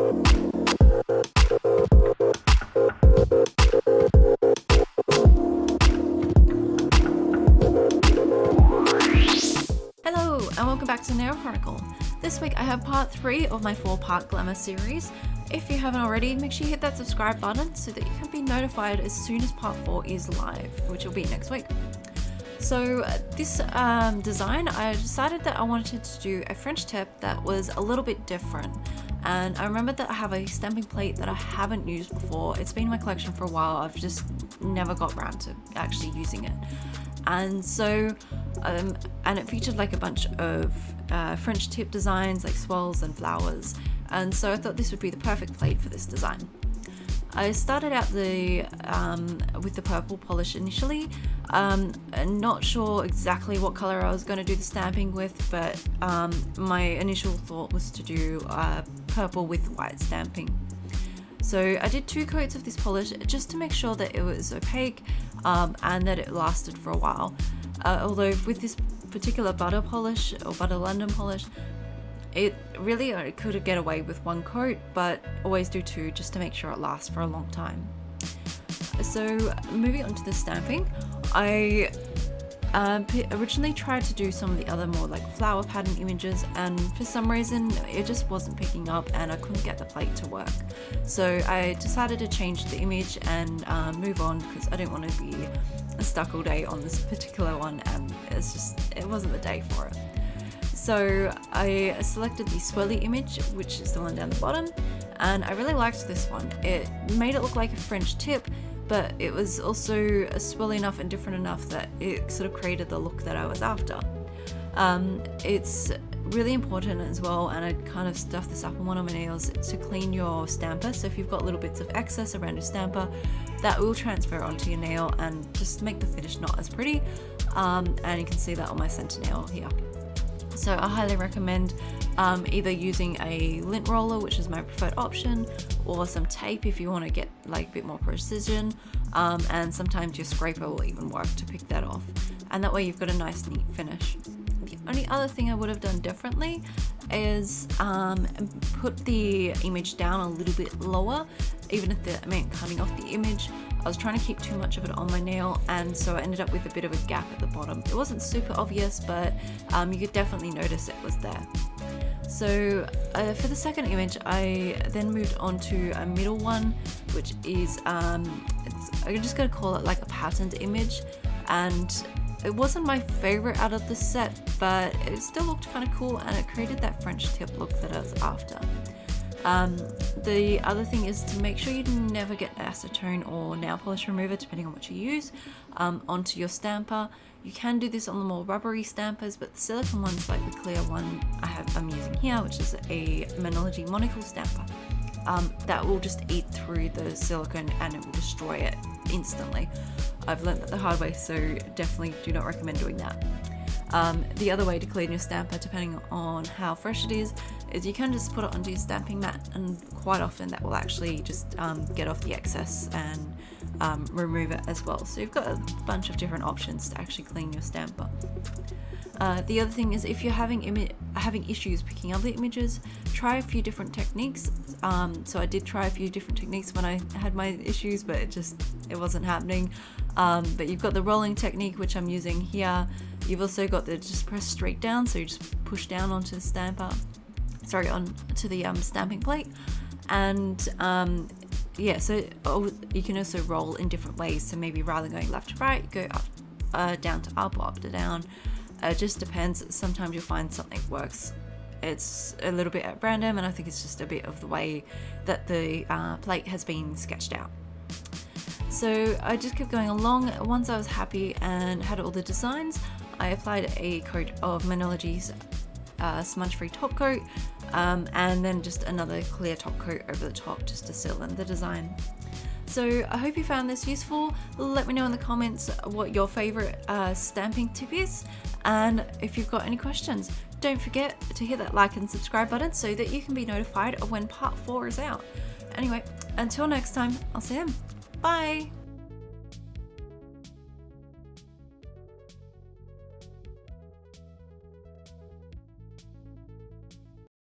Hello and welcome back to Nail Chronicle. This week I have part 3 of my 4-part glamour series. If you haven't already, make sure you hit that subscribe button so that you can be notified as soon as part 4 is live, which will be next week. So this design, I decided that I wanted to do a French tip that was a little bit different. And I remembered that I have a stamping plate that I haven't used before. It's been in my collection for a while. I've just never got around to actually using it. And so, and it featured like a bunch of French tip designs like swirls and flowers. And so I thought this would be the perfect plate for this design. I started out with the purple polish initially. Not sure exactly what color I was going to do the stamping with, but my initial thought was to do purple with white stamping. So I did 2 coats of this polish just to make sure that it was opaque and that it lasted for a while. Although with this particular butter polish or butter London polish, it really could get away with 1 coat, but always do 2 just to make sure it lasts for a long time. So moving on to the stamping, I originally tried to do some of the other more like flower pattern images, and for some reason it just wasn't picking up and I couldn't get the plate to work. So I decided to change the image and move on because I didn't want to be stuck all day on this particular one, and it wasn't the day for it. So I selected the swirly image, which is the one down the bottom, and I really liked this one. It made it look like a French tip, but it was also swirly enough and different enough that it sort of created the look that I was after. It's really important as well, and I kind of stuffed this up on one of my nails, to clean your stamper. So if you've got little bits of excess around your stamper, that will transfer onto your nail and just make the finish not as pretty. And you can see that on my center nail here. So I highly recommend either using a lint roller, which is my preferred option, or some tape if you want to get like a bit more precision, and sometimes your scraper will even work to pick that off, and that way you've got a nice neat finish. The only other thing I would have done differently is put the image down a little bit lower, even if that meant cutting off the image. I was trying to keep too much of it on my nail, and so I ended up with a bit of a gap at the bottom. It wasn't super obvious, but you could definitely notice it was there. So for the second image, I then moved on to a middle one, which is, I'm just going to call it like a patterned image, and it wasn't my favorite out of the set, but it still looked kind of cool, and it created that French tip look that I was after. The other thing is to make sure you never get acetone or nail polish remover, depending on what you use, onto your stamper. You can do this on the more rubbery stampers, but the silicone ones, like the clear one I'm using here, which is a Maniology monocle stamper, that will just eat through the silicone and it will destroy it instantly. I've learned that the hard way, so definitely do not recommend doing that. The other way to clean your stamper, depending on how fresh it is you can just put it onto your stamping mat, and quite often that will actually just get off the excess and remove it as well. So you've got a bunch of different options to actually clean your stamper. The other thing is, if you're having issues picking up the images, try a few different techniques. So I did try a few different techniques when I had my issues, but it wasn't happening. But you've got the rolling technique, which I'm using here. You've also got the just press straight down, so you just push down onto the onto the stamping plate. And so you can also roll in different ways. So maybe rather than going left to right, go up, down to up, or up to down. It just depends. Sometimes you'll find something works. It's a little bit at random, and I think it's just a bit of the way that the plate has been sketched out. So I just kept going along. Once I was happy and had all the designs, I applied a coat of Maniology's smudge-free top coat, and then just another clear top coat over the top just to seal in the design. So I hope you found this useful. Let me know in the comments what your favorite stamping tip is, and if you've got any questions, don't forget to hit that like and subscribe button so that you can be notified of when part 4 is out. Anyway, until next time, I'll see you then. Bye!